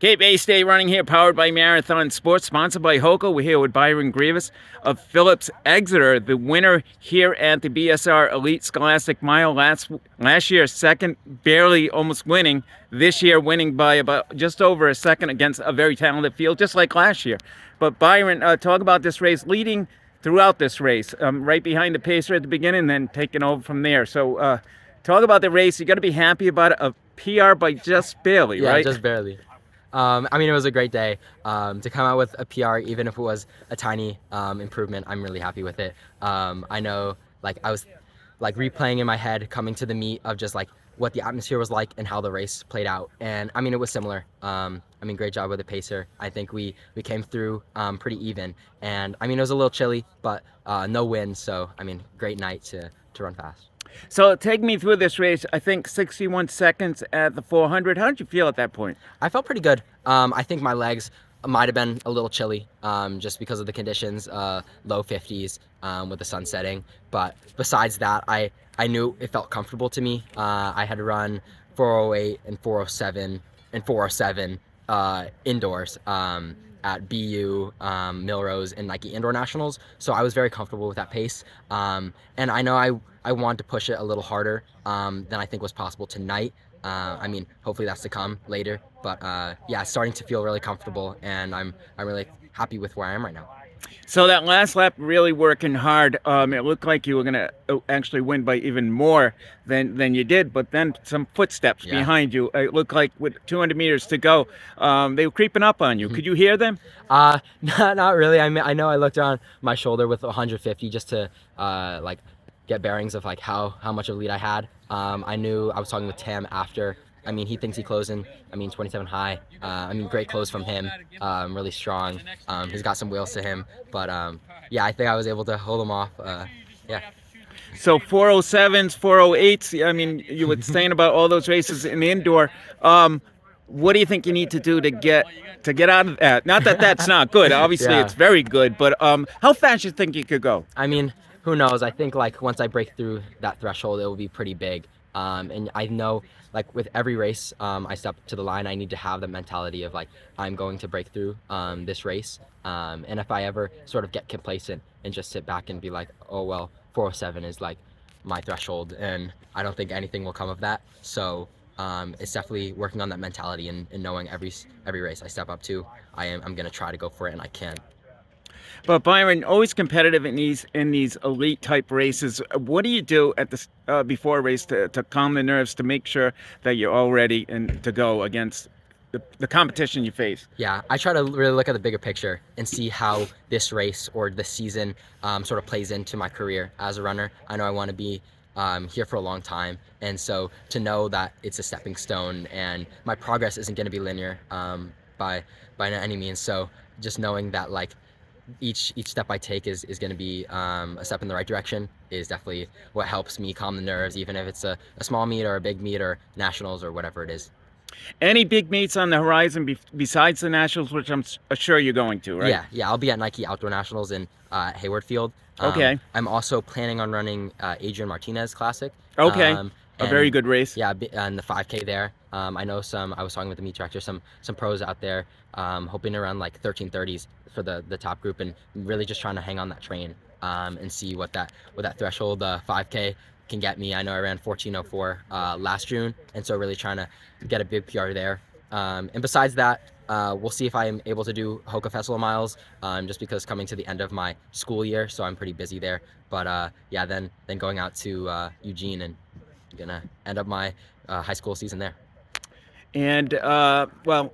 Cape Ace Day running here, powered by Marathon Sports, sponsored by Hoka. We're here with Byron Grevious of Phillips Exeter, the winner here at the BSR Elite Scholastic Mile. Last year, second, barely almost winning. This year, winning by about just over a second against a very talented field, just like last year. But Byron, talk about this race, leading throughout this race, right behind the pacer at the beginning, and then taking over from there. So talk about the race. You got to be happy about it. A PR by just barely, Yeah, right? just barely. I mean, it was a great day. To come out with a PR, even if it was a tiny improvement, I'm really happy with it. I know, like, I was like replaying in my head coming to the meet of just like what the atmosphere was like and how the race played out. And I mean, it was similar. I mean, great job with the pacer. I think we came through pretty even. And I mean, it was a little chilly, but no wind. So, I mean, great night to run fast. So take me through this race. I think 61 seconds at the 400. How did you feel at that point? I felt pretty good. I think my legs might have been a little chilly just because of the conditions, low 50s with the sun setting. But besides that, I knew it felt comfortable to me. I had run 408 and 407 and 407 indoors at BU, Milrose, and Nike Indoor Nationals. So I was very comfortable with that pace. And I know I wanted to push it a little harder than I think was possible tonight. I mean, hopefully that's to come later. But yeah, starting to feel really comfortable, and I'm really happy with where I am right now. So that last lap, really working hard. It looked like you were going to actually win by even more than you did, but then some footsteps behind you. It looked like with 200 meters to go, they were creeping up on you. Could you hear them? Not really. I mean, I know I looked on my shoulder with 150 just to like get bearings of like how much of a lead I had. I knew I was talking with Tam after. I mean, he thinks he closed in, 27 high. I mean, great close from him, really strong. He's got some wheels to him, but yeah, I think I was able to hold him off, yeah. So 407s, 408s, I mean, you were saying about all those races in the indoor. What do you think you need to do to get out of that? Not that that's not good. Obviously, It's very good, but how fast do you think you could go? I mean, who knows? I think like once I break through that threshold, it will be pretty big. And I know, like with every race, I step to the line. I need to have the mentality of like I'm going to break through this race. And if I ever sort of get complacent and just sit back and be like, oh well, 407 is like my threshold, and I don't think anything will come of that. So it's definitely working on that mentality and knowing every race I step up to, I'm gonna try to go for it, and I can. But Byron, always competitive in these elite type races. What do you do at the before a race to calm the nerves, to make sure that you're all ready and to go against the competition you face? Yeah, I try to really look at the bigger picture and see how this race or this season sort of plays into my career as a runner. I know I want to be here for a long time, and so to know that it's a stepping stone and my progress isn't going to be linear by any means. So just knowing that like each step I take is going to be a step in the right direction is definitely what helps me calm the nerves, even if it's a small meet or a big meet or nationals or whatever it is. Any big meets on the horizon besides the nationals, which I'm sure you're going to, right? Yeah, I'll be at Nike Outdoor Nationals in Hayward Field. Okay. I'm also planning on running Adrian Martinez Classic. Okay. A very good race. Yeah, and the 5K there. I know I was talking with the meet director, some pros out there, hoping to run like 13:30s for the top group, and really just trying to hang on that train and see what that threshold 5K can get me. I know I ran 14:04 last June, and so really trying to get a big PR there. And besides that, we'll see if I'm able to do Hoka Festival miles, just because coming to the end of my school year, so I'm pretty busy there. But yeah, then going out to Eugene and gonna end up my high school season there. And well,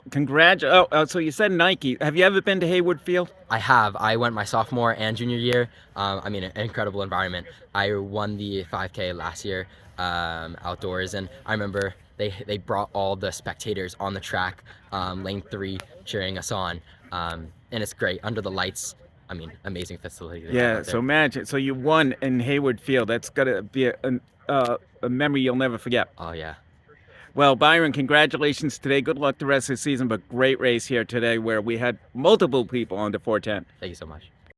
so you said Nike. Have you ever been to Hayward Field? I have. I went my sophomore and junior year. I mean, an incredible environment. I won the 5K last year outdoors, and I remember they brought all the spectators on the track, lane 3, cheering us on, and it's great under the lights. I mean, amazing facility. Yeah. So imagine. So you won in Hayward Field. That's gotta be a memory you'll never forget. Oh yeah. Well, Byron, congratulations today. Good luck the rest of the season, but great race here today where we had multiple people on the 410. Thank you so much.